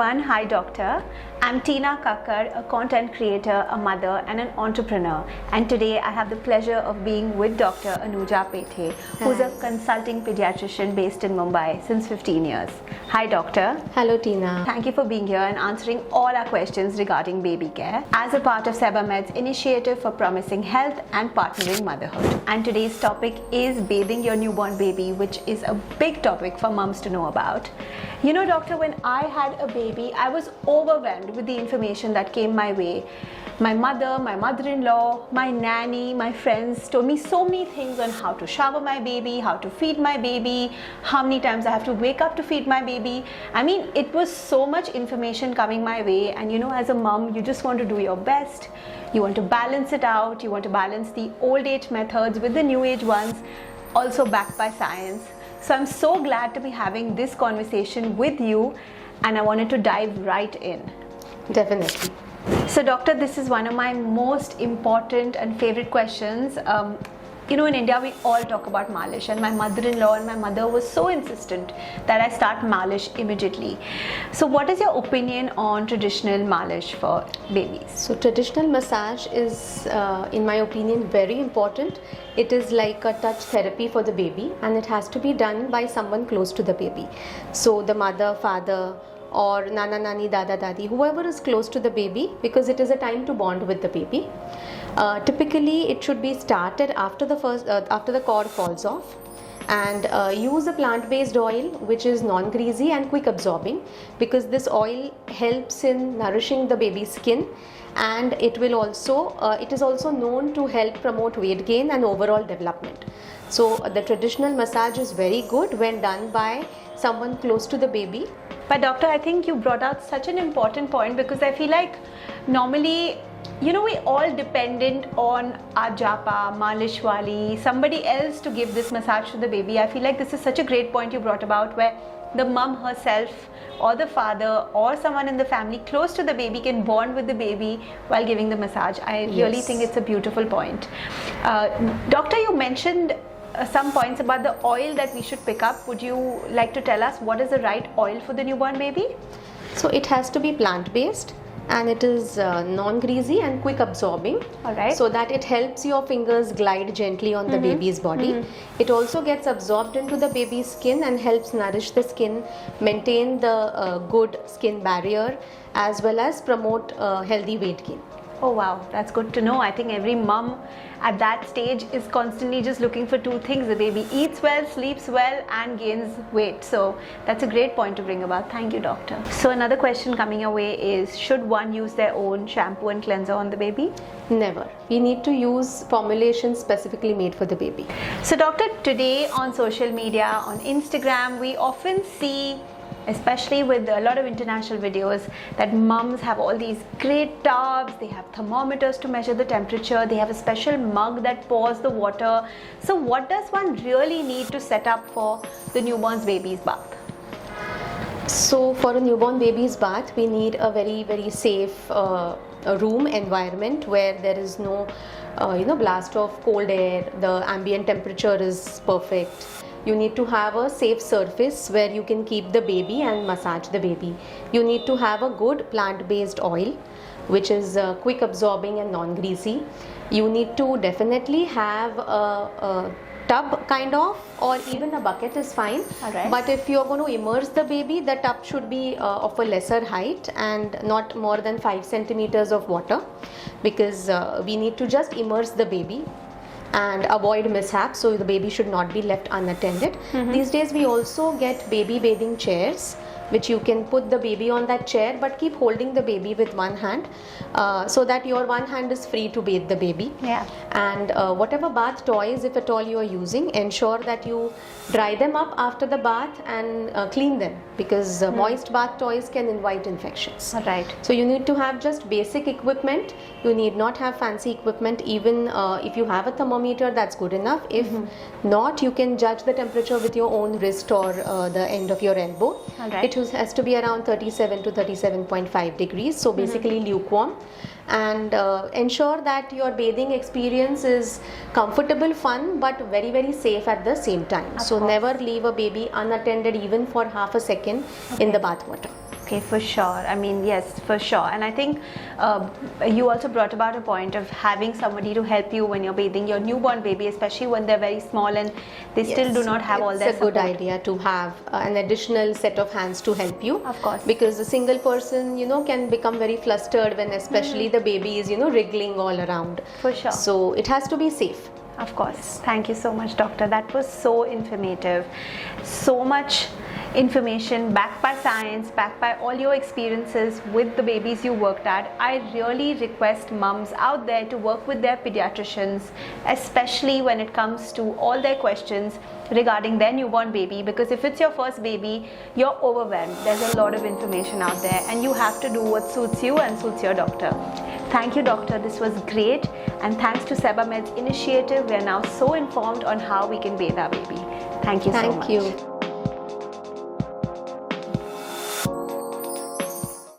everyone, hi doctor. I'm Tina Kakkar, a content creator, a mother and an entrepreneur, and today I have the pleasure of being with Dr. Anuja Pethe, who's a consulting pediatrician based in Mumbai since 15 years. Hi doctor. Hello Tina. Thank you for being here and answering all our questions regarding baby care as a part of Sebamed's initiative for Promising Health and Partnering Motherhood. And today's topic is bathing your newborn baby, which is a big topic for mums to know about. You know doctor, when I had a baby, I was overwhelmed with the information that came my way. My mother, my mother-in-law, my nanny, my friends told me so many things on how to shower my baby, how to feed my baby, how many times I have to wake up to feed my baby. I mean, it was so much information coming my way, and you know, as a mom, you just want to do your best. You want to balance it out. You want to balance the old age methods with the new age ones, also backed by science. So I'm so glad to be having this conversation with you, and I wanted to dive right in. Definitely. So doctor, this is one of my most important and favorite questions. You know, in India we all talk about malish, and my mother-in-law and my mother was so insistent that I start malish immediately. So what is your opinion on traditional malish for babies? So traditional massage is, in my opinion, very important. It is like a touch therapy for the baby, and it has to be done by someone close to the baby. So the mother, father, or nana, nani, dada, dadi, whoever is close to the baby, because it is a time to bond with the baby. Typically, it should be started after the cord falls off, and use a plant-based oil which is non-greasy and quick absorbing, because this oil helps in nourishing the baby's skin, and it will also it is also known to help promote weight gain and overall development. So the traditional massage is very good when done by someone close to the baby. But doctor, I think you brought out such an important point, because I feel like normally, you know, we all dependent on our japa, malish wali, somebody else to give this massage to the baby. I feel like this is such a great point you brought about, where the mum herself or the father or someone in the family close to the baby can bond with the baby while giving the massage. I really think it's a beautiful point. Doctor, you mentioned some points about the oil that we should pick up. Would you like to tell us what is the right oil for the newborn baby? So it has to be plant-based, and it is non-greasy and quick absorbing. All right. So that it helps your fingers glide gently on the baby's body. It also gets absorbed into the baby's skin and helps nourish the skin, maintain the good skin barrier, as well as promote healthy weight gain. Oh wow, that's good to know. I think every mum at that stage is constantly just looking for two things: the baby eats well, sleeps well, and gains weight. So that's a great point to bring about. Thank you, doctor. So another question coming your way is, should one use their own shampoo and cleanser on the baby? Never. We need to use formulations specifically made for the baby. So doctor, today on social media, on Instagram, we often see, especially with a lot of international videos, that mums have all these great tubs, they have thermometers to measure the temperature, they have a special mug that pours the water. So what does one really need to set up for the newborn's baby's bath? So for a newborn baby's bath, we need a very, very safe room environment where there is no blast of cold air, the ambient temperature is perfect. You need to have a safe surface where you can keep the baby and massage the baby. You need to have a good plant-based oil which is quick absorbing and non-greasy. You need to definitely have a tub kind of, or even a bucket is fine. Alright. But if you're going to immerse the baby, the tub should be of a lesser height and not more than 5 centimeters of water, because we need to just immerse the baby and avoid mishaps, so the baby should not be left unattended. These days we also get baby bathing chairs, which you can put the baby on that chair but keep holding the baby with one hand, so that your one hand is free to bathe the baby. Yeah. And whatever bath toys, if at all you are using, ensure that you dry them up after the bath and clean them, because moist bath toys can invite infections. Right. So you need to have just basic equipment. You need not have fancy equipment. Even if you have a thermometer, that's good enough. If not, you can judge the temperature with your own wrist or the end of your elbow. Alright. It has to be around 37 to 37.5 degrees, so basically lukewarm. And ensure that your bathing experience is comfortable, fun, but very, very safe at the same time. So never leave a baby unattended even for half a second in the bath water. Okay, for sure. I mean, yes, for sure. And I think you also brought about a point of having somebody to help you when you're bathing your newborn baby, especially when they're very small and they still do not have all their support. It's a good idea to have an additional set of hands to help you. Of course. Because a single person, can become very flustered when especially the baby is, wriggling all around. For sure. So it has to be safe. Of course. Thank you so much, doctor. That was so informative. So much information backed by science, backed by all your experiences with the babies you worked at. I really request mums out there to work with their pediatricians, especially when it comes to all their questions regarding their newborn baby, because if it's your first baby, you're overwhelmed. There's a lot of information out there and you have to do what suits you and suits your doctor. Thank you, doctor. This was great, and thanks to Sebamed's initiative, we are now so informed on how we can bathe our baby. Thank you so much. Thank you.